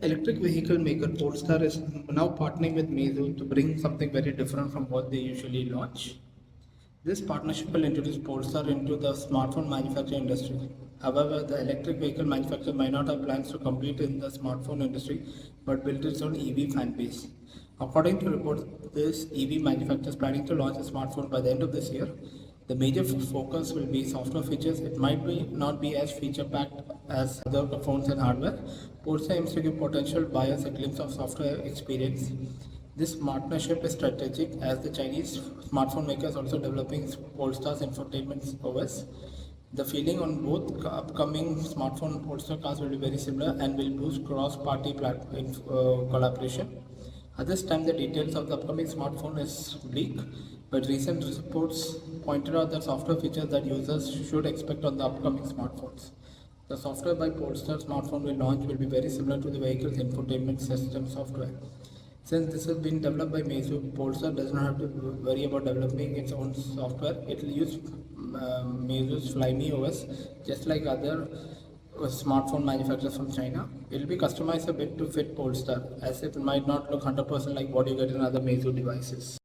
Electric vehicle maker Polestar is now partnering with Meizu to bring something very different from what they usually launch. This partnership will introduce Polestar into the smartphone manufacturing industry. However, the electric vehicle manufacturer might not have plans to compete in the smartphone industry but build its own EV fan base. According to reports, this EV manufacturer is planning to launch a smartphone by the end of this year. The major focus will be software features. It might not be as feature packed as other phones and hardware. Polestar aims to give potential buyers a glimpse of software experience. This partnership is strategic as the Chinese smartphone maker is also developing Polestar's infotainment OS. The feeling on both upcoming smartphone Polestar cars will be very similar and will boost cross-party collaboration. At this time, the details of the upcoming smartphone is bleak, but recent reports pointed out that software features that users should expect on the upcoming smartphones. The software by Polestar smartphone will launch will be very similar to the vehicle's infotainment system software. Since this has been developed by Meizu, Polestar does not have to worry about developing its own software. It will use Meizu's Flyme OS, just like other smartphone manufacturers from China. It will be customized a bit to fit Polestar, as it might not look 100% like what you get in other Meizu devices.